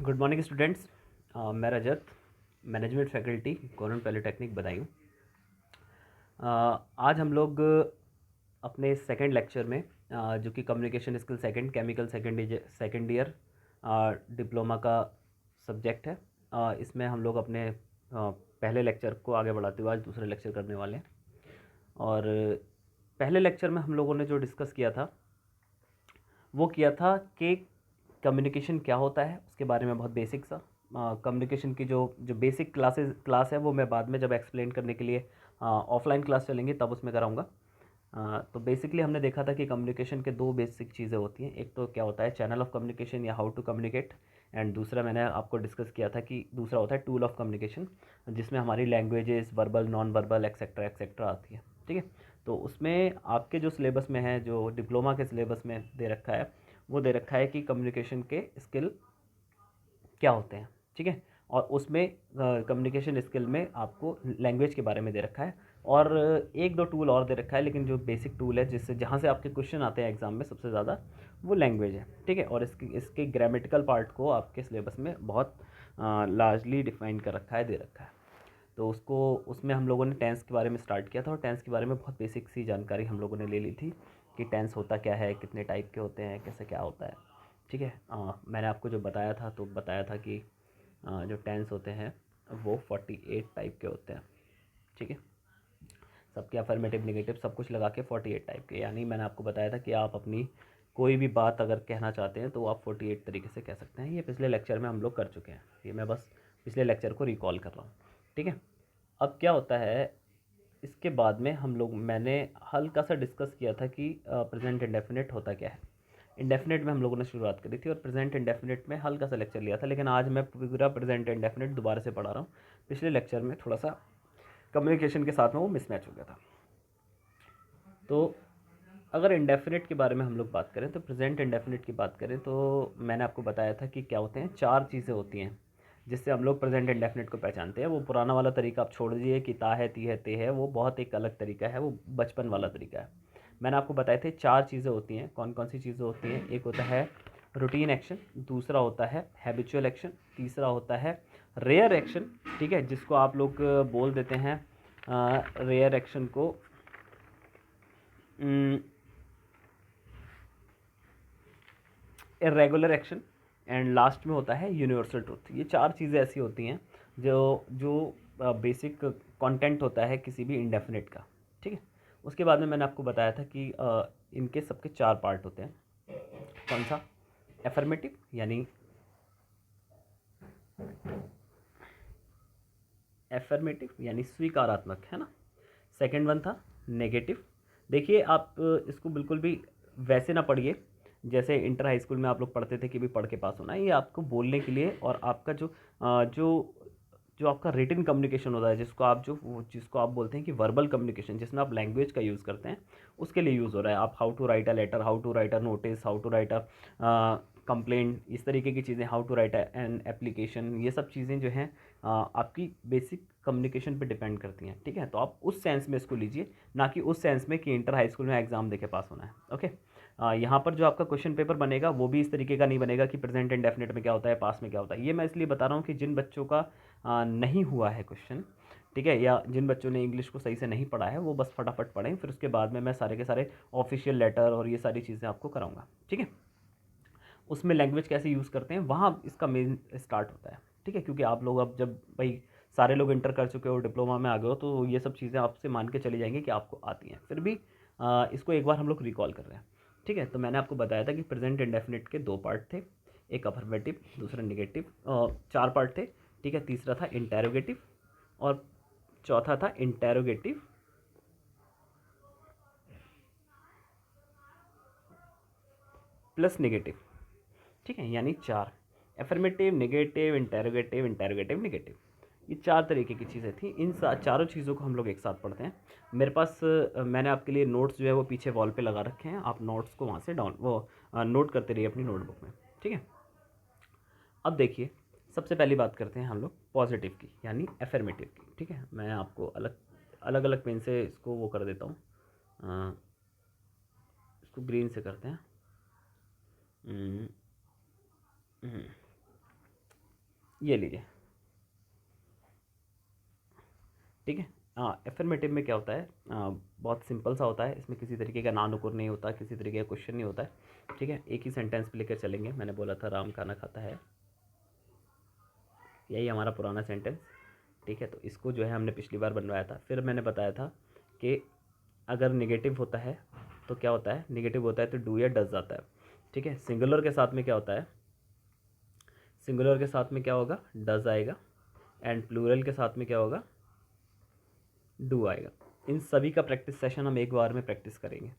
Good morning students. मैं Rajat, management faculty, government polytechnic Badaun. आज हम लोग अपने सेकंड लेक्चर में जो कि communication skill second chemical second year diploma का सब्जेक्ट है। इसमें हम लोग अपने पहले लेक्चर को आगे बढ़ाते हुए आज दूसरे लेक्चर करने वाले हैं। और पहले लेक्चर में हम लोगों ने जो डिस्कस किया था वो किया था कि कम्युनिकेशन क्या होता है, उसके बारे में बहुत बेसिक सा। कम्युनिकेशन की जो जो बेसिक क्लास है वो मैं बाद में जब एक्सप्लेन करने के लिए ऑफलाइन क्लास चलेंगी तब उसमें कराऊंगा। तो बेसिकली हमने देखा था कि कम्युनिकेशन के दो बेसिक चीज़ें होती हैं। एक तो क्या होता है चैनल ऑफ कम्युनिकेशन या हाउ टू कम्युनिकेट, एंड दूसरा मैंने आपको डिस्कस किया था कि दूसरा होता है टूल ऑफ कम्युनिकेशन, जिसमें हमारी languages verbal non verbal etcetera etcetera आती है। ठीक है, तो उसमें आपके जो सिलेबस में है, जो डिप्लोमा के सिलेबस में दे रखा है, वो दे रखा है कि कम्युनिकेशन के स्किल क्या होते हैं। ठीक है, और उसमें कम्युनिकेशन स्किल में आपको लैंग्वेज के बारे में दे रखा है और एक दो टूल और दे रखा है, लेकिन जो बेसिक टूल है जिससे जहाँ से आपके क्वेश्चन आते हैं एग्जाम में सबसे ज़्यादा, वो लैंग्वेज है। ठीक है, और इसके ग्रामेटिकल पार्ट को आपके सिलेबस में बहुत लार्जली डिफाइन कर रखा है, दे रखा है। तो उसमें हम लोगों ने टेंस के बारे में स्टार्ट किया था और टेंस के बारे में बहुत बेसिक सी जानकारी हम लोगों ने ले ली थी कि टेंस होता क्या है, कितने टाइप के होते हैं, कैसे क्या होता है। ठीक है, मैंने आपको जो बताया था तो बताया था कि जो टेंस होते हैं वो 48 टाइप के होते हैं। ठीक है, सबके अफर्मेटिव नेगेटिव सब कुछ लगा के 48 टाइप के, यानी मैंने आपको बताया था कि आप अपनी कोई भी बात अगर कहना चाहते हैं तो आप 48 तरीके से कह सकते हैं। ये पिछले लेक्चर में हम लोग कर चुके हैं, ये मैं बस पिछले लेक्चर को रिकॉल कर रहा हूँ। ठीक है, अब क्या होता है इसके बाद में मैंने हल्का सा डिस्कस किया था कि प्रेजेंट इंडेफिनिट होता क्या है। इंडेफिनिट में हम लोगों ने शुरुआत करी थी और प्रेजेंट इंडेफिनिट में हल्का सा लेक्चर लिया था, लेकिन आज मैं पूरा प्रेजेंट इंडेफिनिट दोबारा से पढ़ा रहा हूँ। पिछले लेक्चर में थोड़ा सा कम्युनिकेशन के साथ में वो मिसमैच हो गया था। तो अगर इंडेफिनिट के बारे में हम लोग बात करें, तो प्रेजेंट इंडेफिनिट की बात करें, तो मैंने आपको बताया था कि क्या होते हैं, चार चीज़ें होती हैं जिससे हम लोग प्रेजेंट इंडेफिनिट को पहचानते हैं। वो पुराना वाला तरीका आप छोड़ दीजिए कि ता है ती है ते है, वो बहुत एक अलग तरीका है, वो बचपन वाला तरीका है। मैंने आपको बताए थे चार चीज़ें होती हैं। कौन कौन सी चीज़ें होती हैं? एक होता है रूटीन एक्शन, दूसरा होता है हैबिचुअल एक्शन, तीसरा होता है रेयर एक्शन। ठीक है, जिसको आप लोग बोल देते हैं रेयर एक्शन को इरेगुलर एक्शन, एंड लास्ट में होता है यूनिवर्सल ट्रुथ। ये चार चीज़ें ऐसी होती हैं जो जो बेसिक कंटेंट होता है किसी भी इंडेफिनिट का। ठीक है, उसके बाद में मैंने आपको बताया था कि इनके सबके चार पार्ट होते हैं। कौन सा? एफर्मेटिव यानी स्वीकारात्मक, है ना। सेकंड वन था नेगेटिव। देखिए आप इसको बिल्कुल भी वैसे ना पढ़िए जैसे इंटर हाई स्कूल में आप लोग पढ़ते थे कि भी पढ़ के पास होना है। ये आपको बोलने के लिए और आपका जो जो आपका रिटन कम्युनिकेशन होता है, जिसको आप बोलते हैं कि वर्बल कम्युनिकेशन, जिसमें आप लैंग्वेज का यूज़ करते हैं, उसके लिए यूज़ हो रहा है। आप how to write a letter, how to write a notice, how to write a complaint, इस तरीके की चीज़ें, how to write an application, ये सब चीज़ें जो हैं आपकी बेसिक कम्युनिकेशन पे डिपेंड करती हैं। ठीक है, तो आप उस सेंस में इसको लीजिए, ना कि उस सेंस में कि इंटर हाई स्कूल में एग्ज़ाम देके पास होना है। ओके, यहाँ पर जो आपका क्वेश्चन पेपर बनेगा वो भी इस तरीके का नहीं बनेगा कि प्रेजेंट इंडेफिनिट में क्या होता है, पास में क्या होता है। ये मैं इसलिए बता रहा हूँ कि जिन बच्चों का नहीं हुआ है क्वेश्चन, ठीक है, या जिन बच्चों ने इंग्लिश को सही से नहीं पढ़ा है, वो बस फटाफट पढ़ें, फिर उसके बाद में मैं सारे के सारे ऑफिशियल लेटर और ये सारी चीज़ें आपको कराऊंगा। ठीक है, उसमें लैंग्वेज कैसे यूज़ करते हैं वहाँ इसका मेन स्टार्ट होता है। ठीक है, क्योंकि आप लोग अब जब भाई सारे लोग इंटर कर चुके हो, डिप्लोमा में आ गए हो, तो ये सब चीज़ें आपसे मान के चली जाएंगी कि आपको आती हैं। फिर भी इसको एक बार हम लोग रिकॉल कर रहे हैं। ठीक है, तो मैंने आपको बताया था कि प्रेजेंट इंडेफिनिट के दो पार्ट थे, एक अफर्मेटिव, दूसरा निगेटिव, चार पार्ट थे। ठीक है, तीसरा था इंटेरोगेटिव और चौथा था इंटेरोगेटिव प्लस नेगेटिव। ठीक है, यानी चार, affirmative, negative, interrogative, interrogative, negative. ये चार तरीके की चीज़ें थी। इन चारों चीज़ों को हम लोग एक साथ पढ़ते हैं। मेरे पास मैंने आपके लिए नोट्स जो है वो पीछे वॉल पे लगा रखे हैं, आप नोट्स को वहाँ से नोट करते रहिए अपनी नोटबुक में। ठीक है, अब देखिए सबसे पहली बात करते हैं हम लोग पॉजिटिव की, यानी एफर्मेटिव की। ठीक है, मैं आपको अलग अलग अलग पेन से इसको वो कर देता हूँ, इसको ग्रीन से करते हैं। हम्म, हम्म, ये लीजिए, ठीक है। हाँ, एफर्मेटिव में क्या होता है, बहुत सिंपल सा होता है, इसमें किसी तरीके का नानुकुर नहीं होता, किसी तरीके का क्वेश्चन नहीं होता है, ठीक है। एक ही सेंटेंस पे लेकर चलेंगे। मैंने बोला था राम खाना खाता है, यही हमारा पुराना सेंटेंस, ठीक है। तो इसको जो है हमने पिछली बार बनवाया था। फिर मैंने बताया था कि अगर नेगेटिव होता है तो क्या होता है, नेगेटिव होता है तो डू या डज आता है, ठीक है। सिंगुलर के साथ में क्या होता है, सिंगुलर के साथ में क्या होगा, डज आएगा, एंड प्लूरल के साथ में क्या होगा, डू आएगा। इन सभी का प्रैक्टिस सेशन हम एक बार में प्रैक्टिस करेंगे,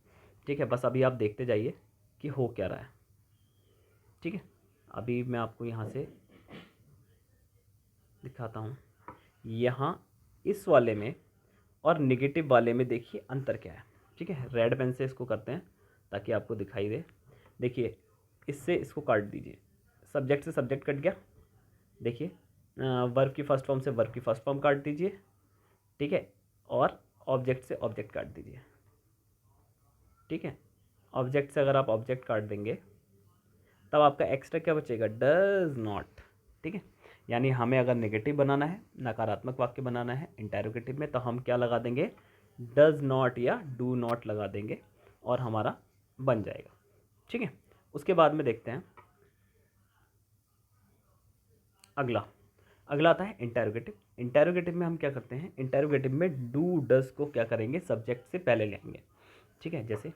ठीक है। बस अभी आप देखते जाइए कि हो क्या रहा है, ठीक है। अभी मैं आपको यहाँ से दिखाता हूँ। यहाँ इस वाले में और नेगेटिव वाले में देखिए अंतर क्या है, ठीक है। रेड पेन से इसको करते हैं ताकि आपको दिखाई दे। देखिए, इससे इसको काट दीजिए, सब्जेक्ट से सब्जेक्ट कट गया। देखिए, वर्ब की फर्स्ट फॉर्म से वर्ब की फर्स्ट फॉर्म काट दीजिए, ठीक है। और ऑब्जेक्ट से ऑब्जेक्ट काट दीजिए, ठीक है। ऑब्जेक्ट से अगर आप ऑब्जेक्ट काट देंगे तब आपका एक्स्ट्रा क्या बचेगा, डज नॉट, ठीक है। यानी हमें अगर नेगेटिव बनाना है, नकारात्मक वाक्य बनाना है इंटेरोगेटिव में, तो हम क्या लगा देंगे, डज नॉट या डू नॉट लगा देंगे और हमारा बन जाएगा, ठीक है। उसके बाद में देखते हैं अगला। अगला आता है इंटेरोगेटिव। इंटेरोगेटिव में हम क्या करते हैं, इंटेरोगेटिव में डू डज को क्या करेंगे, सब्जेक्ट से पहले लेंगे, ठीक है। जैसे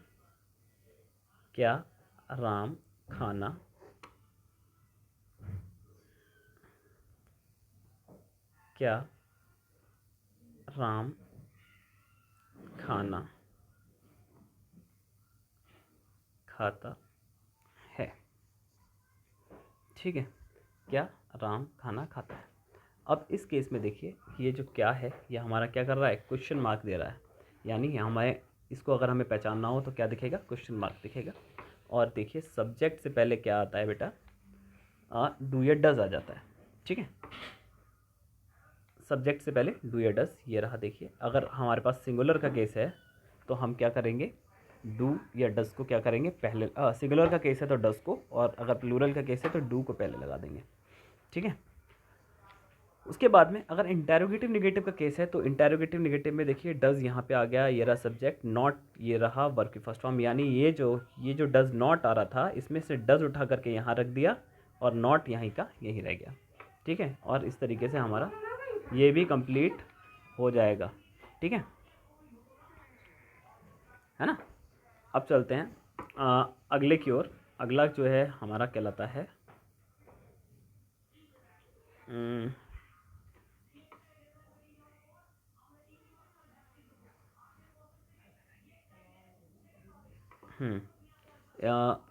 क्या राम खाना क्या राम खाना खाता है, ठीक है। क्या राम खाना खाता है। अब इस केस में देखिए, ये जो क्या है, ये हमारा क्या कर रहा है, क्वेश्चन मार्क दे रहा है। यानी हमें इसको अगर हमें पहचानना हो तो क्या दिखेगा, क्वेश्चन मार्क दिखेगा। और देखिए, सब्जेक्ट से पहले क्या आता है बेटा, डू या डज आ जाता है, ठीक है। सब्जेक्ट से पहले डू या डज, ये रहा। देखिए, अगर हमारे पास सिंगुलर का केस है तो हम क्या करेंगे, डू या डज को क्या करेंगे पहले, सिंगुलर का केस है तो डज को, और अगर प्लूरल का केस है तो डू को पहले लगा देंगे, ठीक है। उसके बाद में अगर इंटेरोगेटिव नेगेटिव का केस है तो इंटेरोगेटिव नेगेटिव में देखिए, डज यहाँ पे आ गया, ये रहा सब्जेक्ट, नॉट ये रहा वर्ब की फर्स्ट फॉर्म। यानी ये जो डज नॉट आ रहा था, इसमें से डज उठा करके यहाँ रख दिया और नॉट यहीं का यहीं रह गया, ठीक है। और इस तरीके से हमारा ये भी कंप्लीट हो जाएगा, ठीक है ना। अब चलते हैं अगले की ओर। अगला जो है हमारा कहलाता है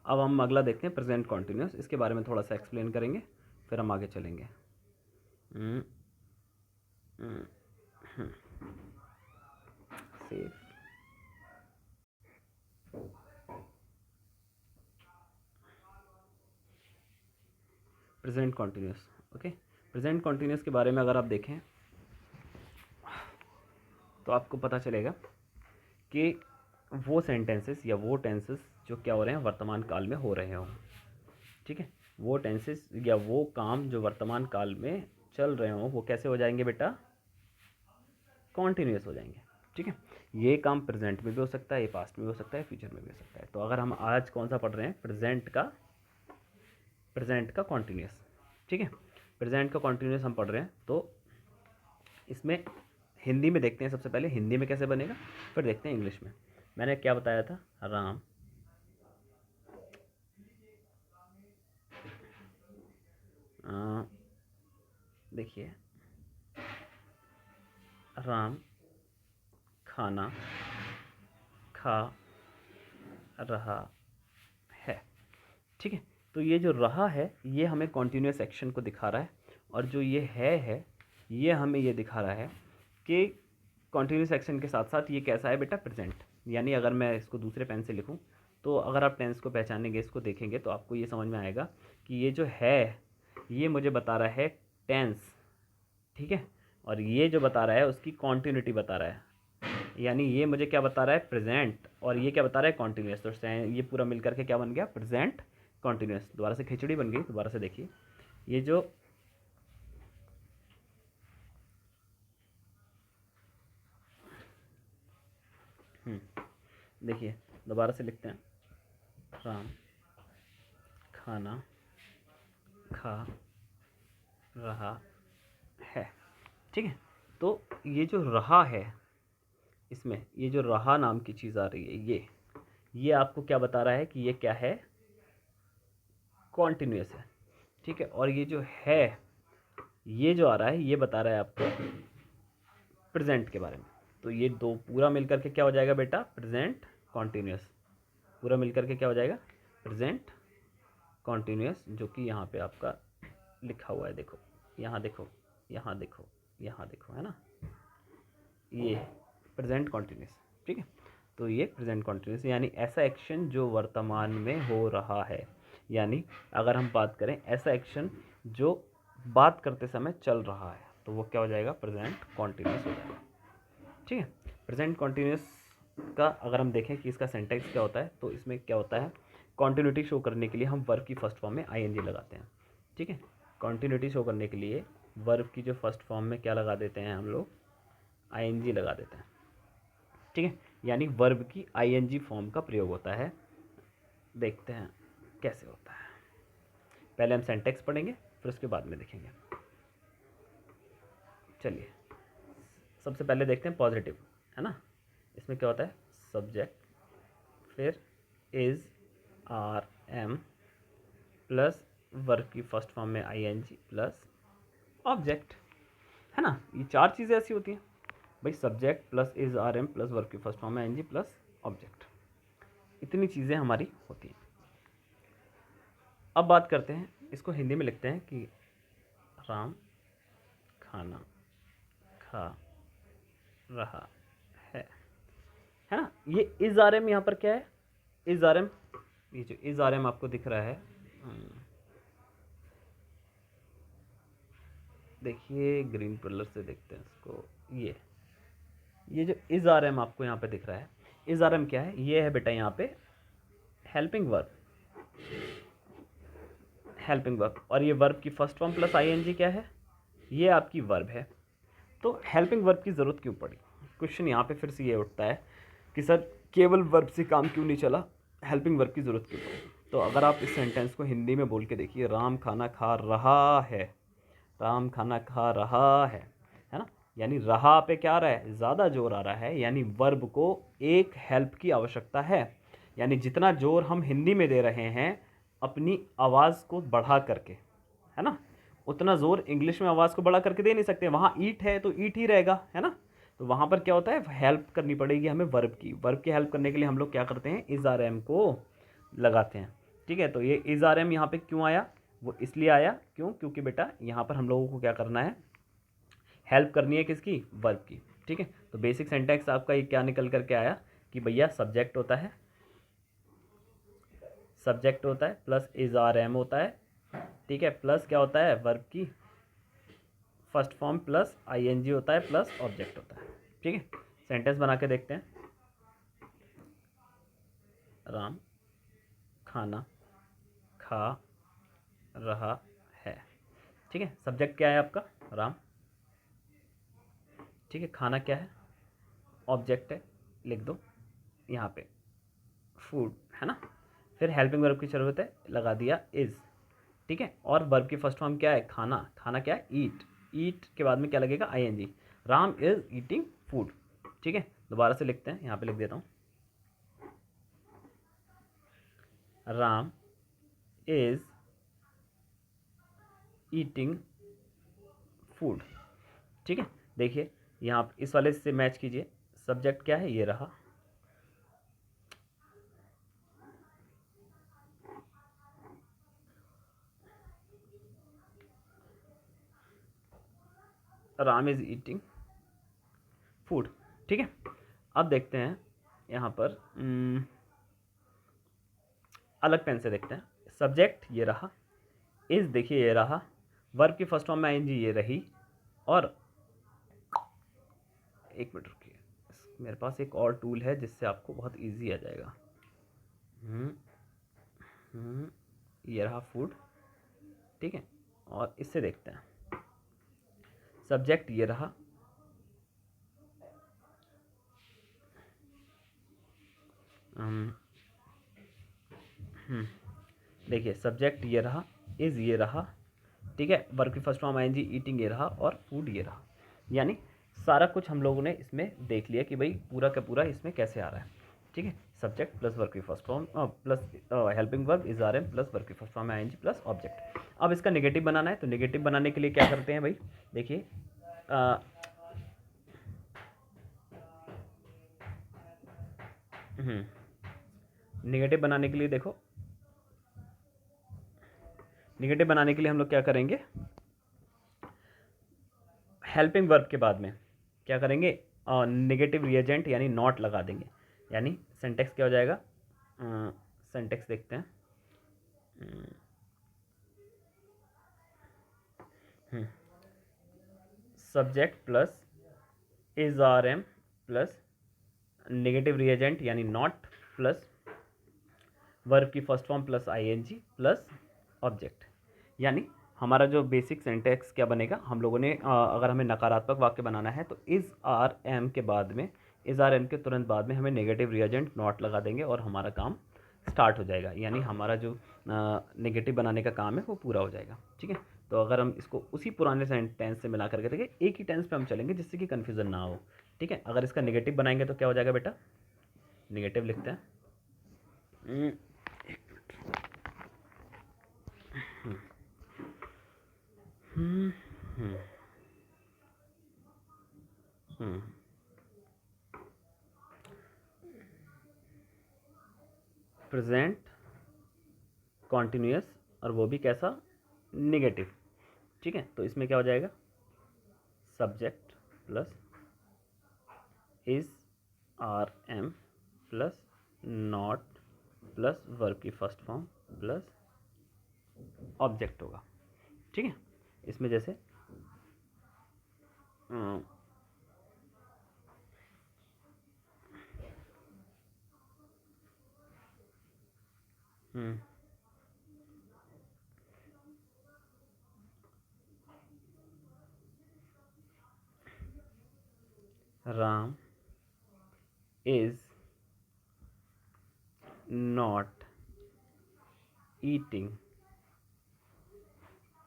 अब हम अगला देखते हैं प्रेजेंट कॉन्टिन्यूस। इसके बारे में थोड़ा सा एक्सप्लेन करेंगे, फिर हम आगे चलेंगे। Save. Present continuous, okay. Present continuous के बारे में अगर आप देखें तो आपको पता चलेगा कि वो सेंटेंसेस या वो टेंसेस जो क्या हो रहे हैं, वर्तमान काल में हो रहे हों, ठीक है। वो टेंसेस या वो काम जो वर्तमान काल में चल रहे हों, वो कैसे हो जाएंगे बेटा, कॉन्टिन्यूस हो जाएंगे, ठीक है। ये काम प्रेजेंट में भी हो सकता है, ये पास्ट में भी हो सकता है, फ्यूचर में भी हो सकता है। तो अगर हम आज कौन सा पढ़ रहे हैं, प्रेजेंट का कॉन्टिन्यूस, ठीक है। प्रेजेंट का कॉन्टिन्यूस हम पढ़ रहे हैं, तो इसमें हिंदी में देखते हैं सबसे पहले, हिंदी में कैसे बनेगा, फिर देखते हैं इंग्लिश में। मैंने क्या बताया था, राम देखिए, राम खाना खा रहा है, ठीक है। तो ये जो रहा है ये हमें कॉन्टीन्यूस एक्शन को दिखा रहा है, और जो ये है ये हमें ये दिखा रहा है कि कॉन्टीन्यूस एक्शन के साथ साथ ये कैसा है बेटा, प्रेजेंट। यानी अगर मैं इसको दूसरे पेन से लिखूं तो अगर आप टेंस को पहचानेंगे, इसको देखेंगे, तो आपको ये समझ में आएगा कि ये जो है ये मुझे बता रहा है टेंस, ठीक है। और ये जो बता रहा है उसकी कॉन्टीन्यूटी बता रहा है, यानी ये मुझे क्या बता रहा है, प्रेजेंट, और ये क्या बता रहा है, कॉन्टीन्यूस। तो ये पूरा मिल करके क्या बन गया, प्रेजेंट कॉन्टीन्यूस। दोबारा से खिचड़ी बन गई, दोबारा से देखिए, ये जो देखिए दोबारा से लिखते हैं, राम खाना खा रहा है। ठीक है, तो ये जो रहा है, इसमें ये जो रहा नाम की चीज़ आ रही है, ये आपको क्या बता रहा है कि ये क्या है, कॉन्टिन्यूस है। ठीक है, और ये जो है, ये जो आ रहा है, ये बता रहा है आपको प्रेजेंट के बारे में। तो ये दो पूरा मिलकर के क्या हो जाएगा बेटा, प्रेजेंट कॉन्टिन्यूस। पूरा मिलकर के क्या हो जाएगा, प्रेजेंट कॉन्टिन्यूस, जो कि यहाँ पे आपका लिखा हुआ है। देखो यहाँ देखो, यहाँ देखो, यहाँ देखो, है ना, ये प्रेजेंट कॉन्टिन्यूस। ठीक है, तो ये प्रेजेंट कॉन्टिन्यूस यानी ऐसा एक्शन जो वर्तमान में हो रहा है। यानी अगर हम बात करें ऐसा एक्शन जो बात करते समय चल रहा है, तो वो क्या हो जाएगा, प्रेजेंट कॉन्टिन्यूस हो जाएगा। ठीक है, प्रेजेंट कॉन्टिन्यूस का अगर हम देखें कि इसका सेंटेक्स क्या होता है, तो इसमें क्या होता है, कॉन्टिन्यूटी शो करने के लिए हम वर्ब की फर्स्ट फॉर्म में आईएनजी लगाते हैं। ठीक है, कॉन्टिन्यूटी शो करने के लिए वर्ब की जो फर्स्ट फॉर्म में क्या लगा देते हैं हम लोग, आईएनजी लगा देते हैं। ठीक है, यानी वर्ब की आईएनजी फॉर्म का प्रयोग होता है। देखते हैं कैसे होता है। पहले हम सेंटेक्स पढ़ेंगे, फिर उसके बाद में देखेंगे। चलिए सबसे पहले देखते हैं पॉजिटिव, है ना। इसमें क्या होता है, सब्जेक्ट, फिर is, are, am plus verb की फर्स्ट फॉर्म में आईएनजी प्लस ऑब्जेक्ट, है ना। ये चार चीज़ें ऐसी होती हैं भाई, subject plus is, are, am plus verb की फर्स्ट फॉर्म में आईएनजी प्लस ऑब्जेक्ट, इतनी चीज़ें हमारी होती हैं। अब बात करते हैं, इसको हिंदी में लिखते हैं कि राम खाना खा रहा है ना। ये इज आर एम यहाँ पर क्या है, इज आर एम, ये जो इज आर एम आपको दिख रहा है, देखिए ग्रीन कलर से देखते हैं इसको, ये जो इज आर एम आपको यहाँ पे दिख रहा है, इज आर एम क्या है, ये है बेटा यहाँ पे हेल्पिंग वर्ब, हेल्पिंग वर्ब। और ये वर्ब की फर्स्ट फॉर्म प्लस आईएनजी क्या है, ये आपकी वर्ब है। तो हेल्पिंग वर्ब की ज़रूरत क्यों पड़ी, क्वेश्चन यहाँ पे फिर से ये उठता है कि सर केवल वर्ब से काम क्यों नहीं चला, हेल्पिंग वर्ब की ज़रूरत क्यों पड़ी। तो अगर आप इस सेंटेंस को हिंदी में बोल के देखिए, राम खाना खा रहा है, राम खाना खा रहा है ना, यानी रहा पे क्या आ रहा है, ज़्यादा जोर आ रहा है, यानी वर्ब को एक हेल्प की आवश्यकता है। यानी जितना जोर हम हिंदी में दे रहे हैं अपनी आवाज़ को बढ़ा करके, है ना, उतना ज़ोर इंग्लिश में आवाज़ को बढ़ा करके दे नहीं सकते। वहाँ ईट है तो ईट ही रहेगा, है ना। तो वहाँ पर क्या होता है, हेल्प करनी पड़ेगी हमें वर्ब की। वर्ब की हेल्प करने के लिए हम लोग क्या करते हैं, इज आर एम को लगाते हैं। ठीक है, तो ये इज आर एम यहाँ पे क्यों आया, वो इसलिए आया, क्यों, क्योंकि बेटा यहाँ पर हम लोगों को क्या करना है, हेल्प करनी है किसकी, वर्ब की। ठीक है, तो बेसिक सेंटेक्स आपका ये क्या निकल करके आया कि भैया सब्जेक्ट होता है, सब्जेक्ट होता है प्लस इज आर एम होता है, ठीक है, प्लस क्या होता है, वर्ब की फर्स्ट फॉर्म प्लस आईएनजी होता है प्लस ऑब्जेक्ट होता है। ठीक है, सेंटेंस बना के देखते हैं, राम खाना खा रहा है। ठीक है, सब्जेक्ट क्या है आपका, राम। ठीक है, खाना क्या है, ऑब्जेक्ट है, लिख दो यहाँ पे फूड, है ना। फिर हेल्पिंग वर्ब की ज़रूरत है, लगा दिया इज। ठीक है, और वर्ब की फर्स्ट फॉर्म क्या है, खाना, खाना क्या है, ईट, ईट के बाद में क्या लगेगा, ING, Ram is eating food. ठीक है, दोबारा से लिखते हैं, यहाँ पे लिख देता हूँ, राम इज ईटिंग फूड। ठीक है, देखिए यहाँ इस वाले से मैच कीजिए, सब्जेक्ट क्या है, ये रहा, राम इज ईटिंग फूड। ठीक है, अब देखते हैं यहाँ पर अलग पेन से देखते हैं, सब्जेक्ट ये रहा, इज देखिए ये रहा, वर्ब की फर्स्ट फॉर्म में आईएनजी ये रही, और एक मिनट रुकिए, मेरे पास एक और टूल है जिससे आपको बहुत इजी आ जाएगा। ये रहा फूड। ठीक है, और इससे देखते हैं, सब्जेक्ट ये रहा, हम्म, देखिए सब्जेक्ट ये रहा, इज़ ये रहा, ठीक है, वर्ब की फर्स्ट फॉर्म आईएनजी, ईटिंग ये रहा और फूड ये रहा। यानी सारा कुछ हम लोगों ने इसमें देख लिया कि भाई पूरा का पूरा इसमें कैसे आ रहा है। ठीक है, सब्जेक्ट प्लस वर्ब की first form plus helping verb is are am plus verb की first form ING plus object. अब इसका नेगेटिव बनाना है, तो नेगेटिव बनाने के लिए क्या करते हैं भाई, देखिए नेगेटिव बनाने के लिए देखो, नेगेटिव बनाने के लिए हम लोग क्या करेंगे, हेल्पिंग वर्ब के बाद में क्या करेंगे, नेगेटिव रिएजेंट यानी नॉट लगा देंगे। यानी सेंटेक्स क्या हो जाएगा, सेंटेक्स देखते हैं, subject plus is are am plus negative reagent यानी नॉट प्लस वर्ब की first form plus ING plus object. यानी हमारा जो बेसिक सिंटैक्स क्या बनेगा, हम लोगों ने अगर हमें नकारात्मक वाक्य बनाना है तो इज़ आर एम के बाद में, इज़ आर एम के तुरंत बाद में हमें नेगेटिव रिएजेंट नॉट लगा देंगे और हमारा काम स्टार्ट हो जाएगा। यानी हमारा जो नेगेटिव बनाने का काम है वो पूरा हो जाएगा। ठीक है, तो अगर हम इसको उसी पुराने टेंस से मिला करके देखें, एक ही टेंस पे हम चलेंगे जिससे कि कन्फ्यूज़न ना हो। ठीक है, अगर इसका नेगेटिव बनाएंगे तो क्या हो जाएगा बेटा, नेगेटिव लिखते हैं, प्रेजेंट कॉन्टिन्यूस और वो भी कैसा, नेगेटिव। ठीक है, तो इसमें क्या हो जाएगा, subject plus is are am plus not plus verb की फर्स्ट फॉर्म प्लस ऑब्जेक्ट होगा। ठीक है, इसमें जैसे Ram is not eating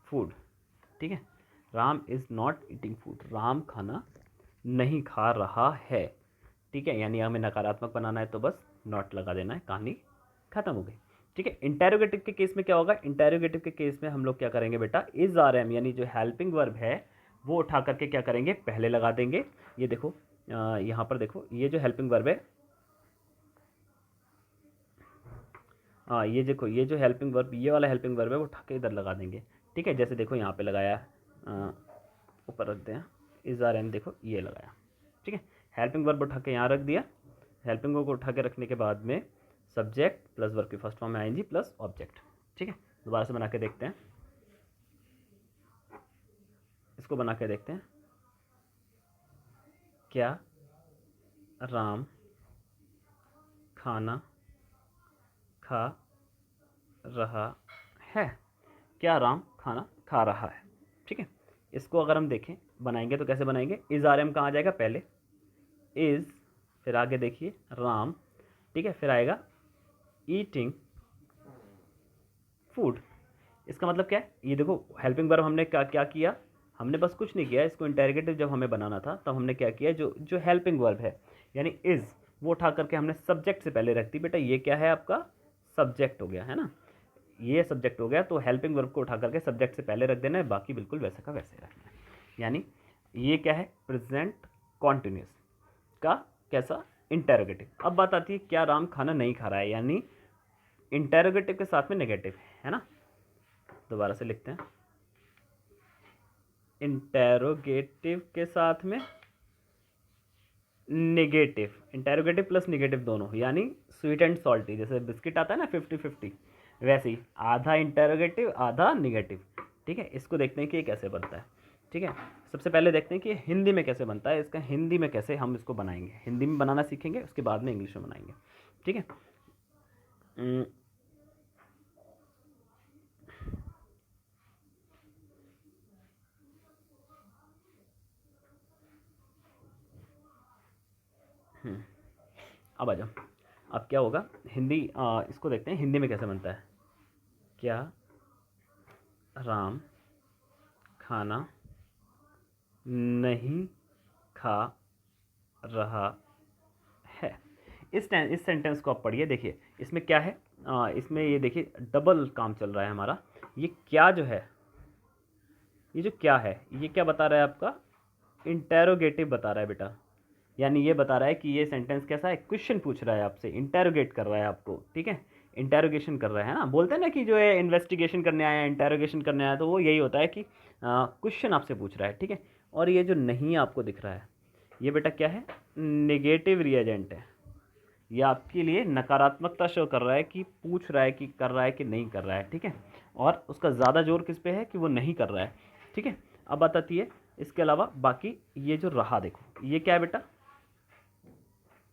food. ठीक है, Ram is not eating food, Ram खाना नहीं खा रहा है। ठीक है, यानी हमें नकारात्मक बनाना है तो बस नॉट लगा देना है, कहानी खत्म हो गई। ठीक है, इंटेरोगेटिव के केस में क्या होगा, इंटेरोगेटिव के केस में हम लोग क्या करेंगे बेटा, इज आर एम यानी जो हेल्पिंग वर्ब है वो उठा करके क्या करेंगे, पहले लगा देंगे। ये देखो यहाँ पर देखो, ये जो हेल्पिंग वर्ब है, हाँ ये देखो, ये जो हेल्पिंग वर्ब, ये वाला हेल्पिंग वर्ब है वो उठा के इधर लगा देंगे। ठीक है, जैसे देखो यहाँ पे लगाया, ऊपर रखते हैं, इज आर एम देखो ये लगाया। ठीक है, हेल्पिंग वर्ब उठा के यहाँ रख दिया, हेल्पिंग वर्ब को उठा के रखने के बाद में सब्जेक्ट प्लस वर्ब की फर्स्ट फॉर्म में आईएनजी प्लस ऑब्जेक्ट। ठीक है, दोबारा से बना के देखते हैं, इसको बना के देखते हैं, क्या राम खाना खा रहा है, क्या राम खाना खा रहा है। ठीक है, इसको अगर हम देखें बनाएंगे तो कैसे बनाएंगे, इज आर एम कहाँ आ जाएगा, पहले इज, फिर आगे देखिए राम, ठीक है, फिर आएगा ईटिंग फूड। इसका मतलब क्या है, ये देखो हेल्पिंग वर्ब हमने क्या क्या किया, हमने बस कुछ नहीं किया, इसको इंटेरोगेटिव जब हमें बनाना था तब हमने क्या किया, जो जो हेल्पिंग वर्ब है यानी इज़, वो उठा करके हमने सब्जेक्ट से पहले रख दी। बेटा ये क्या है आपका, सब्जेक्ट हो गया है ना, ये सब्जेक्ट हो गया, तो हेल्पिंग वर्ब को उठा करके सब्जेक्ट से पहले रख देना है, बाकी बिल्कुल वैसे का वैसे रखना है। यानी ये क्या है, प्रेजेंट कॉन्टिन्यूस का कैसा, इंटेरोगेटिव। अब बात आती है क्या राम खाना नहीं खा रहा है, यानी इंटेरोगेटिव के साथ में नेगेटिव है ना, दोबारा से लिखते हैं, इंटेरोगेटिव के साथ में नेगेटिव, इंटेरोगेटिव प्लस नेगेटिव दोनों, यानी स्वीट एंड सॉल्टी, जैसे बिस्किट आता है ना 50-50, वैसे ही आधा इंटेरोगेटिव आधा नेगेटिव। ठीक है, इसको देखते हैं कि ये कैसे बनता है। ठीक है, सबसे पहले देखते हैं कि हिंदी में कैसे बनता है, इसका हिंदी में कैसे हम इसको बनाएंगे, हिंदी में बनाना सीखेंगे उसके बाद में इंग्लिश में बनाएंगे। ठीक है, अब आ जाओ, अब क्या होगा, हिंदी इसको देखते हैं हिंदी में कैसे बनता है। क्या राम खाना नहीं खा रहा है। इस सेंटेंस को आप पढ़िए, देखिए इसमें क्या है, इसमें ये देखिए डबल काम चल रहा है हमारा। ये क्या जो है, ये जो क्या है, ये क्या बता रहा है आपका, इंटेरोगेटिव बता रहा है बेटा। यानी ये बता रहा है कि ये सेंटेंस कैसा है, क्वेश्चन पूछ रहा है आपसे, इंटेरोगेट कर रहा है आपको, ठीक है, इंटेरोगेशन कर रहा है ना। बोलते हैं ना कि जो है इन्वेस्टिगेशन करने आया, इंटेरोगेशन करने आया, तो वो यही होता है कि क्वेश्चन आपसे पूछ रहा है, ठीक है। और ये जो नहीं आपको दिख रहा है, ये बेटा क्या है, नेगेटिव रिएजेंट है। ये आपके लिए नकारात्मकता शो कर रहा है कि पूछ रहा है कि कर रहा है कि नहीं कर रहा है, ठीक है। और उसका ज़्यादा जोर किस पे है कि वो नहीं कर रहा है, ठीक है। अब बात आती है इसके अलावा बाकी, ये जो रहा देखो, ये क्या है बेटा,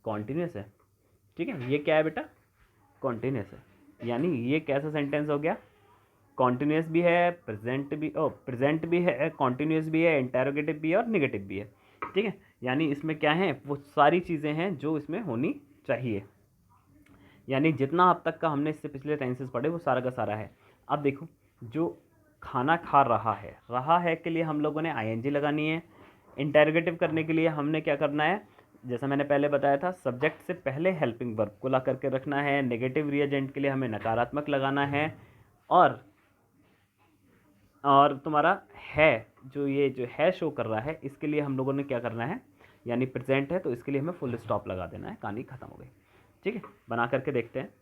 कॉन्टिन्यूस है, ठीक है। ये क्या है बेटा, कॉन्टिन्यूस है। यानी ये कैसा सेंटेंस हो गया, कॉन्टिन्यूस भी है, प्रेजेंट भी है, कॉन्टिन्यूस भी है, इंटेरोगेटिव भी है और निगेटिव भी है, ठीक है। यानी इसमें क्या है, वो सारी चीज़ें हैं जो इसमें होनी चाहिए। यानी जितना अब तक का हमने इससे पिछले टेंसेस पढ़े वो सारा का सारा है। अब देखो, जो खाना खा रहा है के लिए हम लोगों ने आईएनजी लगानी है। इंटेरोगेटिव करने के लिए हमने क्या करना है, जैसा मैंने पहले बताया था, सब्जेक्ट से पहले हेल्पिंग वर्ब को ला करके रखना है। नेगेटिव रिएजेंट के लिए हमें नकारात्मक लगाना है। और तुम्हारा है, जो ये जो है शो कर रहा है, इसके लिए हम लोगों ने क्या करना है, यानी प्रेजेंट है तो इसके लिए हमें फुल स्टॉप लगा देना है, कहानी खत्म हो गई, ठीक है। बना करके देखते हैं।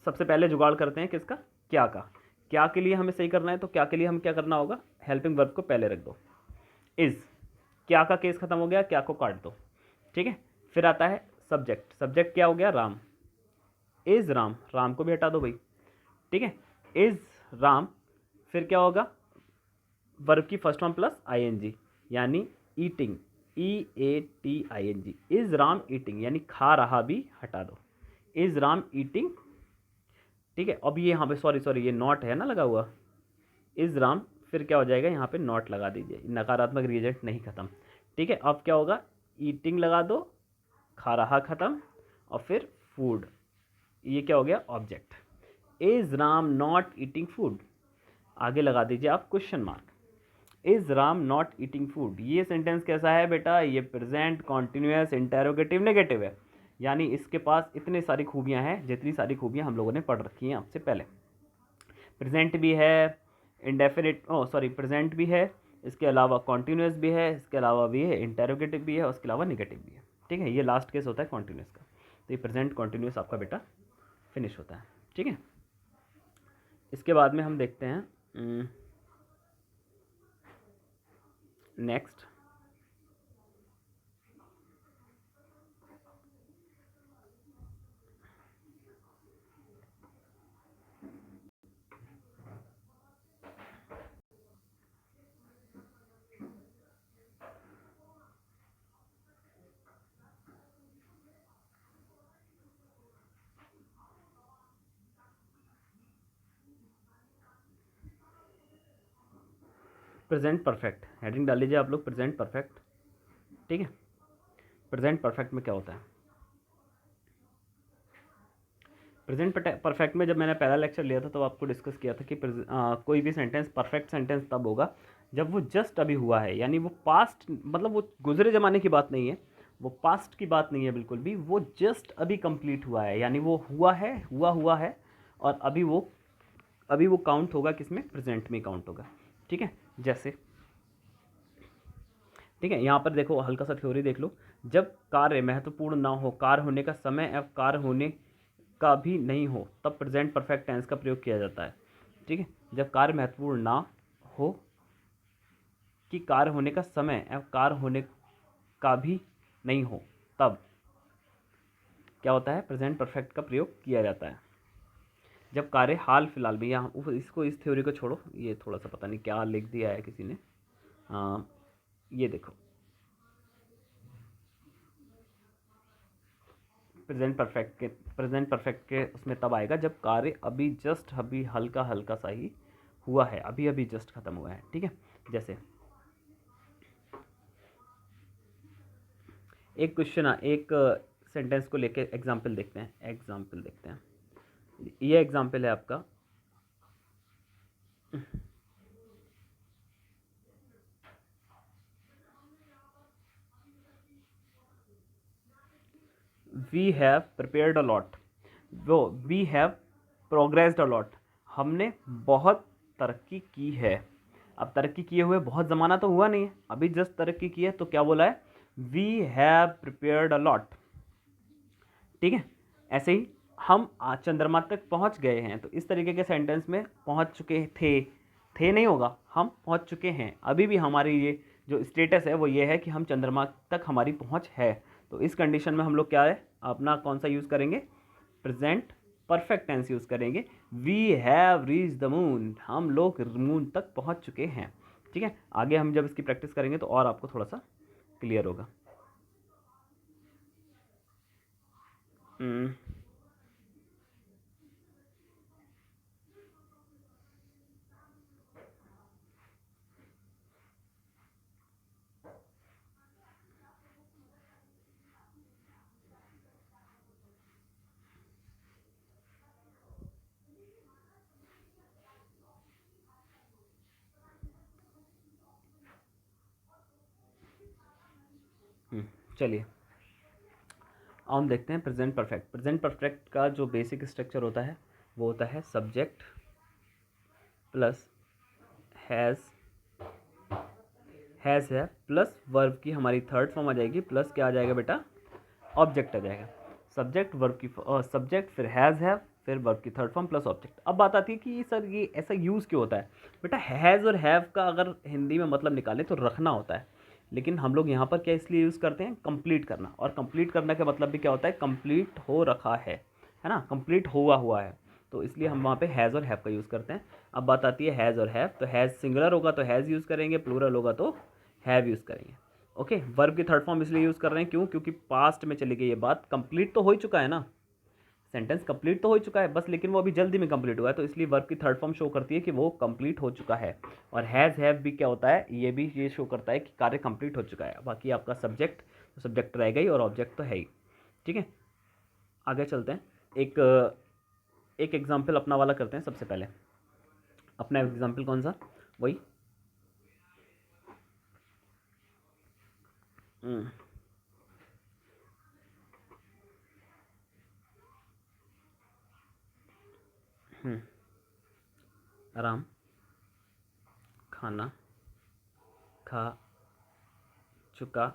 सबसे पहले जुगाड़ करते हैं किसका, क्या का। क्या के लिए हमें सही करना है, तो क्या के लिए हम क्या करना होगा, हेल्पिंग वर्ब को पहले रख दो। इज, क्या का केस खत्म हो गया, क्या को काट दो, ठीक है। फिर आता है सब्जेक्ट, सब्जेक्ट क्या हो गया, राम। इज राम, राम को भी हटा दो भाई, ठीक है। इज राम, फिर क्या होगा, वर्ब की फर्स्ट फॉर्म प्लस आईएनजी, यानी eating, EATING, is Ram eating, यानी खा रहा भी हटा दो, इज राम ईटिंग, ठीक है। अब ये यहाँ पे सॉरी ये नॉट है ना लगा हुआ, इज राम, फिर क्या हो जाएगा, यहाँ पे नॉट लगा दीजिए, नकारात्मक रिएजेंट नहीं खत्म, ठीक है। अब क्या होगा, ईटिंग लगा दो, खा रहा खत्म, और फिर फूड, ये क्या हो गया, object. Is Ram not eating food, आगे लगा दीजिए आप question mark. Is Ram not eating food, ये सेंटेंस कैसा है बेटा, ये प्रेजेंट कॉन्टिन्यूस इंटेरोगेटिव नेगेटिव है। यानी इसके पास इतनी सारी खूबियां हैं जितनी सारी खूबियां हम लोगों ने पढ़ रखी हैं आपसे पहले। प्रेजेंट भी है, इंडेफिनिट प्रेजेंट भी है, इसके अलावा कॉन्टिन्यूस भी है, इसके अलावा भी है इंटेरोगेटिव भी है, उसके अलावा निगेटिव भी है, ठीक है। ये लास्ट केस होता है कॉन्टिन्यूस का। तो ये प्रेजेंट कॉन्टिन्यूस आपका बेटा फिनिश होता है, ठीक है। इसके बाद में हम देखते हैं नेक्स्ट, प्रेजेंट परफेक्ट, हेडिंग डाल लीजिए आप लोग, प्रेजेंट परफेक्ट, ठीक है। प्रेजेंट परफेक्ट में क्या होता है, प्रेजेंट परफेक्ट में जब मैंने पहला लेक्चर लिया था तो आपको डिस्कस किया था कि कोई भी सेंटेंस परफेक्ट सेंटेंस तब होगा जब वो जस्ट अभी हुआ है, यानी वो पास्ट, मतलब वो गुजरे ज़माने की बात नहीं है, वो पास्ट की बात नहीं है बिल्कुल भी, वो जस्ट अभी कंप्लीट हुआ है, यानी वो हुआ है, और अभी वो काउंट होगा किसमें, प्रेजेंट में काउंट होगा, ठीक है। जैसे, ठीक है, यहाँ पर देखो हल्का सा थ्योरी देख लो, जब कार्य महत्वपूर्ण ना हो, कार्य होने का समय अब कार्य होने का भी नहीं हो, तब प्रेजेंट परफेक्ट टेंस का प्रयोग किया जाता है, ठीक है। जब कार्य महत्वपूर्ण ना हो, कि कार्य होने का समय अब कार्य होने का भी नहीं हो, तब क्या होता है, प्रेजेंट परफेक्ट का प्रयोग किया जाता है। जब कार्य हाल फिलहाल भी, यहाँ इसको, इस थ्योरी को छोड़ो, ये थोड़ा सा पता नहीं क्या लिख दिया है किसी ने, ये देखो, प्रेजेंट परफेक्ट के उसमें तब आएगा जब कार्य अभी जस्ट अभी हल्का हल्का सा ही हुआ है, अभी अभी जस्ट खत्म हुआ है, ठीक है। जैसे एक क्वेश्चन, एक सेंटेंस को लेके एग्जाम्पल देखते हैं। ये एग्जाम्पल है आपका, we have prepared a lot, वो we have progressed a lot, हमने बहुत तरक्की की है। अब तरक्की किए हुए बहुत ज़माना तो हुआ नहीं है, अभी जस्ट तरक्की की है, तो क्या बोला है, we have prepared a lot. ठीक है, ऐसे ही हम आज चंद्रमा तक पहुंच गए हैं, तो इस तरीके के सेंटेंस में पहुंच चुके थे नहीं होगा, हम पहुंच चुके हैं। अभी भी हमारी ये जो स्टेटस है वो ये है कि हम चंद्रमा तक हमारी पहुंच है। तो इस कंडीशन में हम लोग क्या है, अपना कौन सा यूज़ करेंगे, प्रेजेंट परफेक्ट टेंस यूज़ करेंगे। We have reach the moon, हम लोग मून तक पहुंच चुके हैं। ठीक है, आगे हम जब इसकी प्रैक्टिस करेंगे तो और आपको थोड़ा सा क्लियर होगा। चलिए अब हम देखते हैं प्रेजेंट परफेक्ट। प्रेजेंट परफेक्ट का जो बेसिक स्ट्रक्चर होता है वो होता है सब्जेक्ट प्लस हैज़ है प्लस वर्ब की हमारी थर्ड फॉर्म आ जाएगी, प्लस क्या आ जाएगा बेटा, ऑब्जेक्ट आ जाएगा। सब्जेक्ट वर्ब की सब्जेक्ट फिर हैज़ है फिर वर्ब की थर्ड फॉर्म प्लस ऑब्जेक्ट। अब बात आती है कि सर ये ऐसा यूज़ क्यों होता है। बेटा हैज़ और हैव का अगर हिंदी में मतलब निकालें तो रखना होता है, लेकिन हम लोग यहाँ पर क्या इसलिए यूज़ करते हैं, कंप्लीट करना। और कंप्लीट करने का मतलब भी क्या होता है, कंप्लीट हो रखा है ना, कंप्लीट हुआ है। तो इसलिए हम वहाँ पे हैज़ और हैव का यूज़ करते हैं। अब बात आती है हैज़ और हैव, तो हैज़ सिंगुलर होगा तो हैज़ यूज़ करेंगे, प्लूरल होगा तो हैव यूज़ करेंगे। ओके, वर्ब की थर्ड फॉर्म इसलिए यूज़ कर रहे हैं क्यों, क्योंकि पास्ट में चली गई ये बात, कंप्लीट तो हो ही चुका है ना, सेंटेंस कंप्लीट तो हो चुका है बस, लेकिन वो अभी जल्दी में कंप्लीट हुआ है, तो इसलिए वर्ब की थर्ड फॉर्म शो करती है कि वो कंप्लीट हो चुका है। और हैज़ हैव भी क्या होता है, ये भी ये शो करता है कि कार्य कंप्लीट हो चुका है। बाकी आपका सब्जेक्ट रह गई और ऑब्जेक्ट तो है ही। ठीक है, आगे चलते हैं। एक एग्जाम्पल अपना वाला करते हैं। सबसे पहले अपना एग्जाम्पल कौन सा, वही राम खाना खा चुका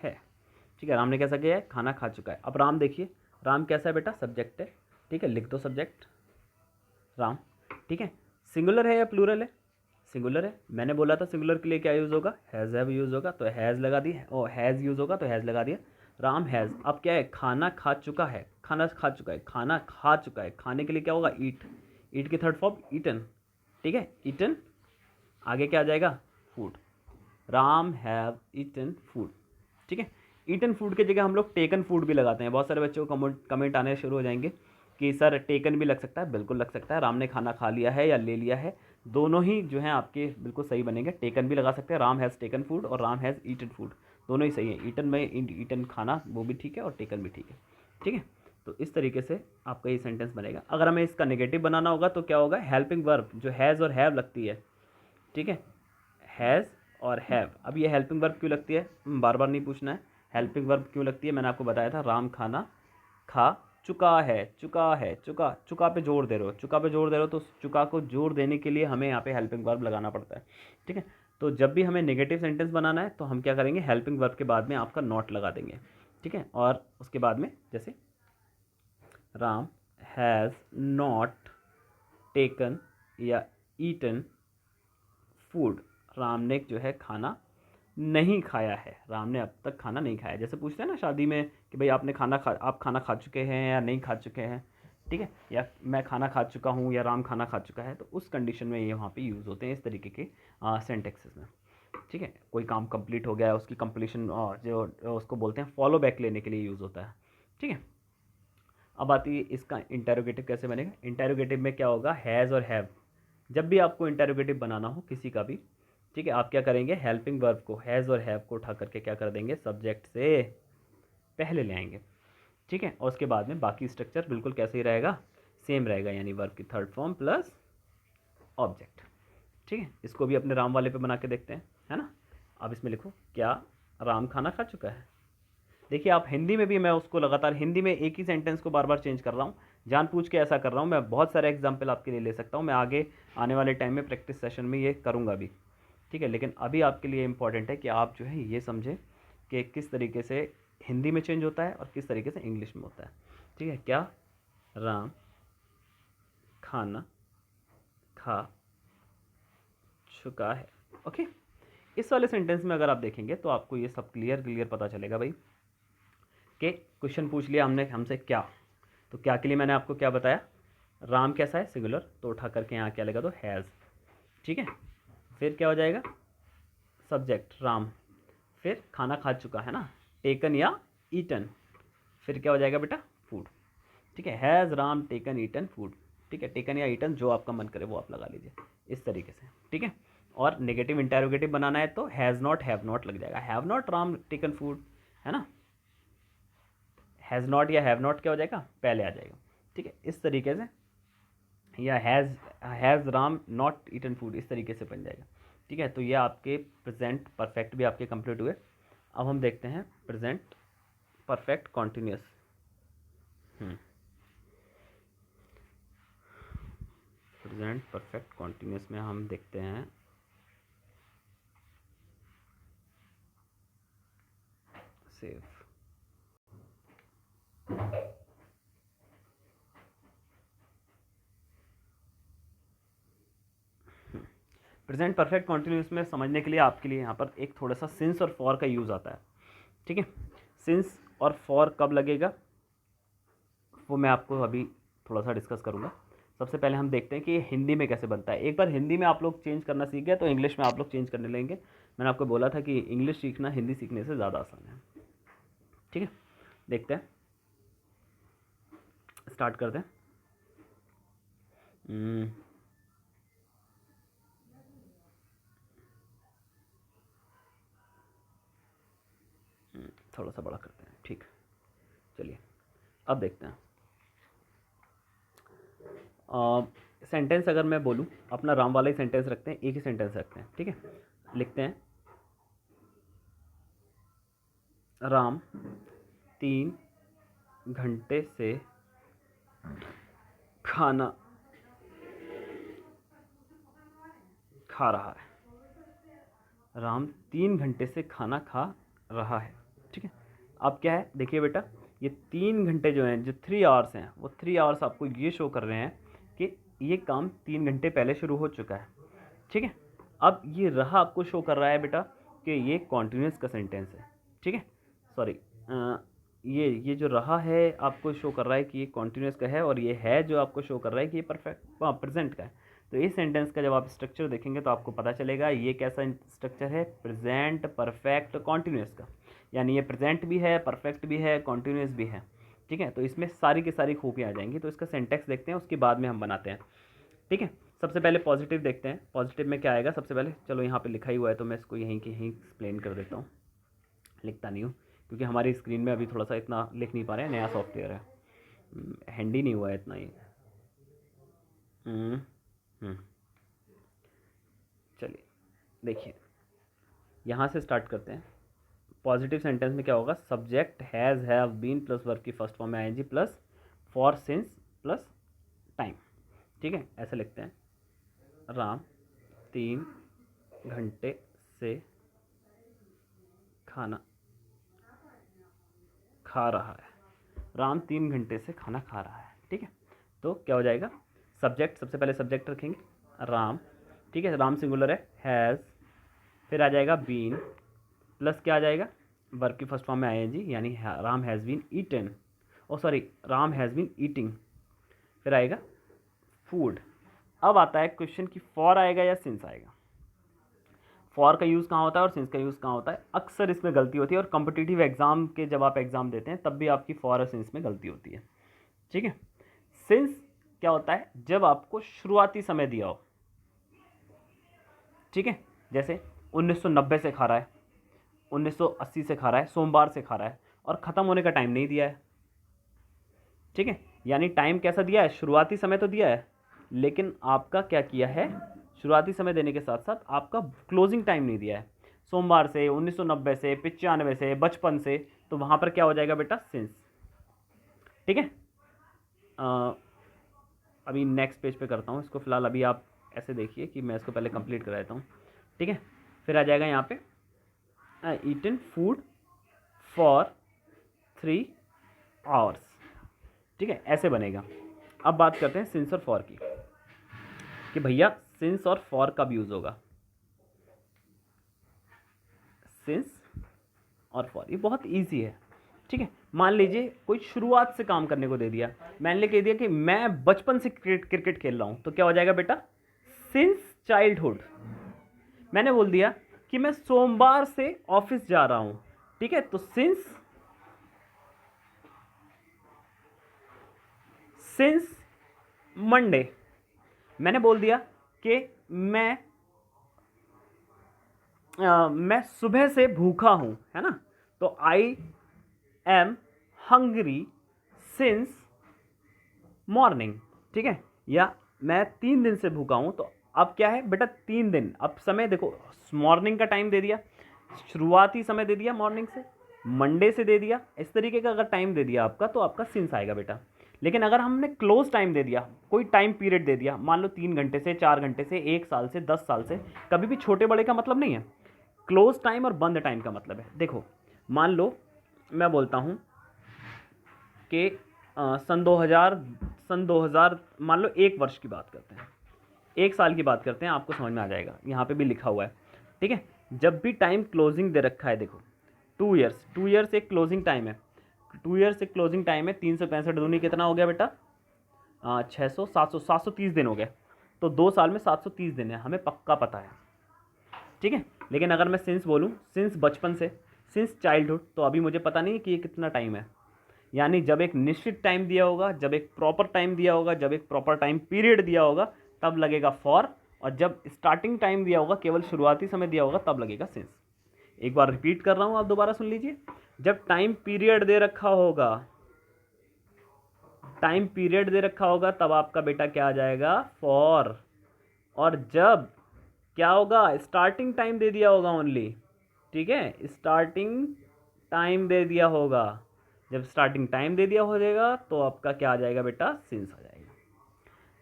है। ठीक है, राम ने कैसा किया है, खाना खा चुका है। अब राम देखिए, राम कैसा है बेटा, सब्जेक्ट है। ठीक है, लिख दो सब्जेक्ट राम। ठीक है, सिंगुलर है या प्लूरल है, सिंगुलर है। मैंने बोला था सिंगुलर के लिए क्या यूज़ होगा, हैज़ हैव यूज़ होगा, तो हैज़ लगा दिया, और हैज़ यूज़ होगा तो हैज़ लगा दिया। राम हैज़, अब क्या है, खाना खा चुका है, खाना खा चुका है, खाना खा चुका है। खाने के लिए क्या होगा, ईट, ईट की थर्ड फॉर्म ईटन। ठीक है, ईटन, आगे क्या आ जाएगा, food. Ram have eaten food. ठीक है, ईटन फूड की जगह हम लोग टेकन फूड भी लगाते हैं। बहुत सारे बच्चों को कमेंट आने शुरू हो जाएंगे कि सर टेकन भी लग सकता है, बिल्कुल लग सकता है। राम ने खाना खा लिया है या ले लिया है, दोनों ही जो है आपके बिल्कुल सही बनेंगे। टेकन भी लगा सकते हैं, राम हैज़ टेकन फूड और राम हैज़ ईटन फूड, दोनों ही सही है। ईटन में ईटन खाना वो भी ठीक है और टेकन भी ठीक है। ठीक है, तो इस तरीके से आपका ये सेंटेंस बनेगा। अगर हमें इसका नेगेटिव बनाना होगा तो क्या होगा, हेल्पिंग वर्ब जो हैज़ और हैव लगती है। ठीक है, हैज़ और हैव। अब ये हेल्पिंग वर्ब क्यों लगती है, बार बार नहीं पूछना है, हेल्पिंग वर्ब क्यों लगती है, मैंने आपको बताया था। राम खाना खा चुका है, चुका पे जोर दे रहे हो, चुका पे जोर दे रहे हो, तो चुका को जोर देने के लिए हमें यहाँ पे हेल्पिंग वर्ब लगाना पड़ता है। ठीक है, तो जब भी हमें नेगेटिव सेंटेंस बनाना है तो हम क्या करेंगे, हेल्पिंग वर्ब के बाद में आपका नॉट लगा देंगे। ठीक है, और उसके बाद में जैसे राम हैज़ नॉट टेकन या ईटन फूड, राम ने जो है खाना नहीं खाया है, राम ने अब तक खाना नहीं खाया। जैसे पूछते हैं ना शादी में कि भाई आप खाना खा चुके हैं या नहीं खा चुके हैं। ठीक है, या मैं खाना खा चुका हूँ या राम खाना खा चुका है, तो उस कंडीशन में ये वहाँ पे यूज़ होते हैं इस तरीके के सेंटेक्सेस में। ठीक है, कोई काम कंप्लीट हो गया है, उसकी कंप्लीशन जो उसको बोलते हैं फॉलो बैक लेने के लिए यूज़ होता है। ठीक है, अब आती है इसका इंटेरोगेटिव कैसे बनेगा। इंटेरोगेटिव में क्या होगा, हैज़ और हैव। जब भी आपको इंटेरोगेटिव बनाना हो किसी का भी, ठीक है, आप क्या करेंगे, हेल्पिंग वर्ब को हैज़ और हैव को उठा करके क्या कर देंगे, सब्जेक्ट से पहले ले आएंगे। ठीक है। और उसके बाद में बाकी स्ट्रक्चर बिल्कुल कैसे ही रहेगा, सेम रहेगा, यानी वर्ब की थर्ड फॉर्म प्लस ऑब्जेक्ट। ठीक है, इसको भी अपने राम वाले पे बना के देखते हैं, है ना। अब इसमें लिखो, क्या राम खाना खा चुका है। देखिए आप हिंदी में भी, मैं उसको लगातार हिंदी में एक ही सेंटेंस को बार बार चेंज कर रहा हूँ, जानबूझ के ऐसा कर रहा हूँ। मैं बहुत सारे एग्जाम्पल आपके लिए ले सकता हूँ, मैं आगे आने वाले टाइम में प्रैक्टिस सेशन में ये करूँगा भी, ठीक है। लेकिन अभी आपके लिए इम्पॉर्टेंट है कि आप जो है ये समझें कि किस तरीके से हिंदी में चेंज होता है और किस तरीके से इंग्लिश में होता है। ठीक है, क्या राम खाना खा चुका है। ओके, इस वाले सेंटेंस में अगर आप देखेंगे तो आपको ये सब क्लियर क्लियर पता चलेगा भाई कि क्वेश्चन पूछ लिया हमने हमसे क्या, तो क्या के लिए मैंने आपको क्या बताया, राम कैसा है सिंगुलर, तो उठा करके यहाँ क्या लगा, तो हैज़। ठीक है, फिर क्या हो जाएगा, सब्जेक्ट राम, फिर खाना खा चुका है ना, टेकन या ईटन, फिर क्या हो जाएगा बेटा, फूड। ठीक है, has Ram taken eaten food. ठीक है, टेकन या ईटन जो आपका मन करे वो आप लगा लीजिए इस तरीके से। ठीक है, और नेगेटिव इंटेरोगेटिव बनाना है तो हैज़ नॉट हैव नॉट लग जाएगा, have not Ram taken food, है ना। हैज़ नॉट या हैव नॉट क्या हो जाएगा, पहले आ जाएगा। ठीक है, इस तरीके से, या has Ram not eaten food, इस तरीके से बन जाएगा। ठीक है, तो ये आपके प्रेजेंट परफेक्ट भी आपके कंप्लीट हुए। अब हम देखते हैं present perfect continuous. Present perfect continuous में हम देखते हैं सेव। प्रेजेंट परफेक्ट कॉन्टिन्यूस में समझने के लिए आपके लिए यहाँ पर एक थोड़ा सा सिंस और फॉर का यूज़ आता है। ठीक है, सिंस और फॉर कब लगेगा वो मैं आपको अभी थोड़ा सा डिस्कस करूँगा। सबसे पहले हम देखते हैं कि ये हिंदी में कैसे बनता है। एक बार हिंदी में आप लोग चेंज करना सीख गए तो इंग्लिश में आप लोग चेंज करने लेंगे। मैंने आपको बोला था कि इंग्लिश सीखना हिंदी सीखने से ज़्यादा आसान है। ठीक है, देखते हैं, स्टार्ट करते हैं। थोड़ा सा बड़ा करते हैं, ठीक। चलिए अब देखते हैं। सेंटेंस अगर मैं बोलूँ, अपना राम वाला ही सेंटेंस रखते हैं, एक ही सेंटेंस रखते हैं। ठीक है, लिखते हैं, राम 3 घंटे से खाना खा रहा है। राम 3 घंटे से खाना खा रहा है। ठीक है, अब क्या है, देखिए बेटा, ये 3 घंटे जो हैं, जो 3 आवर्स हैं, वो 3 आवर्स आपको ये शो कर रहे हैं कि ये काम 3 घंटे पहले शुरू हो चुका है। ठीक है, अब ये रहा आपको शो कर रहा है बेटा कि ये कॉन्टिन्यूस का सेंटेंस है। ठीक है, सॉरी, ये जो रहा है आपको शो कर रहा है कि ये कॉन्टिन्यूस का है, और ये है जो आपको शो कर रहा है कि ये परफेक्ट प्रेजेंट का है। तो इस सेंटेंस का जब आप स्ट्रक्चर देखेंगे तो आपको पता चलेगा ये कैसा स्ट्रक्चर है, प्रेजेंट परफेक्ट कॉन्टिन्यूस का। यानी ये प्रेजेंट भी है, परफेक्ट भी है, कॉन्टिन्यूस भी है। ठीक है, तो इसमें सारी की सारी खूबियाँ आ जाएंगी। तो इसका सिंटैक्स देखते हैं, उसके बाद में हम बनाते हैं। ठीक है, सबसे पहले पॉजिटिव देखते हैं। पॉजिटिव में क्या आएगा सबसे पहले, चलो यहाँ पे लिखा ही हुआ है तो मैं इसको यहीं के यहीं एक्सप्लेन कर देता हूँ। लिखता नहीं हूँ क्योंकि हमारी स्क्रीन में अभी थोड़ा सा इतना लिख नहीं पा रहे हैं, नया सॉफ्टवेयर है, हैंडी नहीं हुआ है इतना ही। चलिए देखिए, यहाँ से स्टार्ट करते हैं। पॉजिटिव सेंटेंस में क्या होगा, subject has have been plus verb की फर्स्ट फॉर्म में ING plus for since plus time. ठीक है, ऐसे लिखते हैं, राम 3 घंटे से खाना खा रहा है। राम 3 घंटे से खाना खा रहा है। ठीक है, तो क्या हो जाएगा, सब्जेक्ट, सबसे पहले सब्जेक्ट रखेंगे राम। ठीक है, राम सिंगुलर है, हैज़, फिर आ जाएगा बीन प्लस क्या आ जाएगा, वर्ब की फर्स्ट फॉर्म में आईएनजी, यानी Ram has been eaten, oh sorry, Ram has been eating, फिर आएगा फूड। अब आता है क्वेश्चन की फॉर आएगा या सिंस आएगा। फॉर का यूज़ कहाँ होता है और सिंस का यूज़ कहाँ होता है, अक्सर इसमें गलती होती है, और कॉम्पिटिटिव एग्जाम के जब आप एग्ज़ाम देते हैं तब भी आपकी फॉर और सिंस में गलती होती है। ठीक है, सिंस क्या होता है, जब आपको शुरुआती समय दिया हो। ठीक है, जैसे 1990 से खा रहा है, 1980 से खा रहा है, सोमवार से खा रहा है, और ख़त्म होने का टाइम नहीं दिया है। ठीक है, यानी टाइम कैसा दिया है, शुरुआती समय तो दिया है, लेकिन आपका क्या किया है, शुरुआती समय देने के साथ साथ आपका क्लोजिंग टाइम नहीं दिया है, सोमवार से, 1990 से, 95 से, 55 से, तो वहाँ पर क्या हो जाएगा बेटा, सिंस। ठीक है, अभी नेक्स्ट पेज पे करता हूँ इसको, फिलहाल अभी आप ऐसे देखिए कि मैं इसको पहले कंप्लीट कर देता हूँ। ठीक है, फिर आ जाएगा यहाँ पे ईटन फूड फॉर 3 आवर्स। ठीक है, ऐसे बनेगा। अब बात करते हैं सिंस और फॉर की, कि भैया सिंस और फॉर कब यूज़ होगा। सिंस और फॉर ये बहुत इजी है। ठीक है, मान लीजिए कोई शुरुआत से काम करने को दे दिया, मैंने कह दिया कि मैं बचपन से क्रिकेट खेल रहा हूं, तो क्या हो जाएगा बेटा, सिंस चाइल्डहुड। मैंने बोल दिया कि मैं सोमवार से ऑफिस जा रहा हूं, ठीक है, तो सिंस मंडे। मैंने बोल दिया कि मैं सुबह से भूखा हूं, है ना, तो I am hungry since morning. ठीक है, या मैं 3 दिन से भूखा हूं, तो अब क्या है बेटा, 3 दिन। अब समय देखो, मॉर्निंग का टाइम दे दिया, शुरुआती समय दे दिया मॉर्निंग से, मंडे से दे दिया, इस तरीके का अगर टाइम दे दिया आपका, तो आपका सिंस आएगा बेटा। लेकिन अगर हमने क्लोज टाइम दे दिया, कोई टाइम पीरियड दे दिया, मान लो 3 घंटे से, 4 घंटे से, 1 साल से, 10 साल से, कभी भी छोटे बड़े का मतलब नहीं है, क्लोज टाइम और बंद टाइम का मतलब है। देखो, मान लो मैं बोलता हूँ कि सन 2000 मान लो 1 वर्ष की बात करते हैं, 1 साल की बात करते हैं, आपको समझ में आ जाएगा, यहाँ पे भी लिखा हुआ है। ठीक है, जब भी टाइम क्लोजिंग दे रखा है, देखो 2 ईयर्स एक क्लोजिंग टाइम है, 2 ईयर्स एक क्लोजिंग टाइम है, 365 दूनी कितना हो गया बेटा, 600, 700, 730 दिन हो गए, तो 2 साल में 730 दिन है, हमें पक्का पता है। ठीक है, लेकिन अगर मैं सिंस बोलूँ, सिंस बचपन से, सिंस चाइल्डहुड, तो अभी मुझे पता नहीं कि ये कितना टाइम है। यानी जब एक निश्चित टाइम दिया होगा, जब एक प्रॉपर टाइम दिया होगा, जब एक प्रॉपर टाइम पीरियड दिया होगा, तब लगेगा फॉर, और जब स्टार्टिंग टाइम दिया होगा, केवल शुरुआती समय दिया होगा, तब लगेगा सिंस। एक बार रिपीट कर रहा हूँ, आप दोबारा सुन लीजिए। जब टाइम पीरियड दे रखा होगा, टाइम पीरियड दे रखा होगा, तब आपका बेटा क्या आ जाएगा, फॉर। और जब क्या होगा, स्टार्टिंग टाइम दे दिया होगा ओनली। ठीक है, स्टार्टिंग टाइम दे दिया होगा, जब स्टार्टिंग टाइम दे दिया हो जाएगा, तो आपका क्या आ जाएगा बेटा, सिंस आ जाएगा।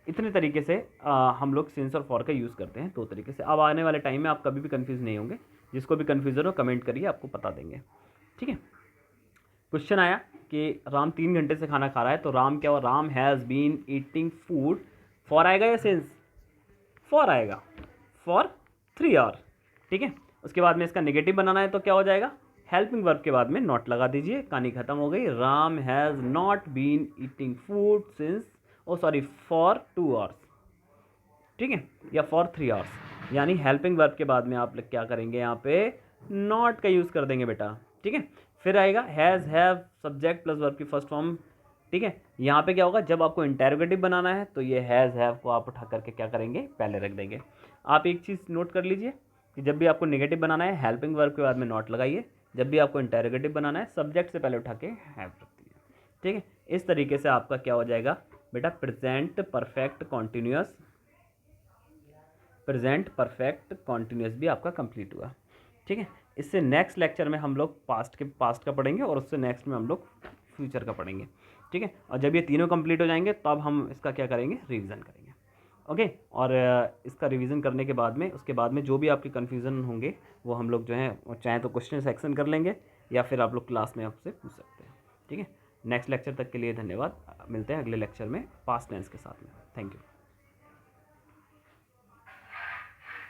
इतने तरीके से हम लोग सिंस और फॉर का यूज़ करते हैं, 2 तरीके से। अब आने वाले टाइम में आप कभी भी कंफ्यूज नहीं होंगे, जिसको भी कन्फ्यूज़न हो कमेंट करिए, आपको बता देंगे। ठीक है, क्वेश्चन आया कि राम 3 घंटे से खाना खा रहा है, तो राम क्या हुआ, Ram has been eating food, for आएगा या सिंस, फॉर आएगा, फॉर 3 आवर। ठीक है, उसके बाद में इसका नेगेटिव बनाना है, तो क्या हो जाएगा, हेल्पिंग वर्ब के बाद में नॉट लगा दीजिए, कहानी खत्म हो गई। Ram has not been eating food since, for 2 hours. ठीक है, या फॉर 3 आवर्स, यानी हेल्पिंग वर्ब के बाद में आप क्या करेंगे, यहाँ पे नॉट का यूज़ कर देंगे बेटा। ठीक है, फिर आएगा has, have, subject plus verb की फर्स्ट फॉर्म। ठीक है, यहाँ पे क्या होगा, जब आपको इंटेरोगेटिव बनाना है, तो ये हैज़, हैव को आप उठा करके क्या करेंगे, पहले रख देंगे। आप एक चीज़ नोट कर लीजिए कि जब भी आपको नेगेटिव बनाना है, हेल्पिंग वर्ब के बाद में नॉट लगाइए, जब भी आपको इंटेरोगेटिव बनाना है, सब्जेक्ट से पहले उठा के हैव रख दीजिए। ठीक है, इस तरीके से आपका क्या हो जाएगा बेटा, प्रेजेंट परफेक्ट कॉन्टिन्यूस भी आपका कंप्लीट हुआ। ठीक है, इससे नेक्स्ट लेक्चर में हम लोग पास्ट का पढ़ेंगे, और उससे नेक्स्ट में हम लोग फ्यूचर का पढ़ेंगे। ठीक है, और जब ये तीनों कंप्लीट हो जाएंगे, तब हम इसका क्या करेंगे, रिवीजन करेंगे। ओके, और इसका रिवीजन करने के बाद में, उसके बाद में जो भी आपके कन्फ्यूज़न होंगे, वो हम लोग जो है, चाहे तो क्वेश्चन सेक्शन कर लेंगे, या फिर आप लोग क्लास में आपसे पूछ सकते हैं। ठीक है, नेक्स्ट लेक्चर तक के लिए धन्यवाद, मिलते हैं अगले लेक्चर में पास्ट टेंस के साथ में। Thank you.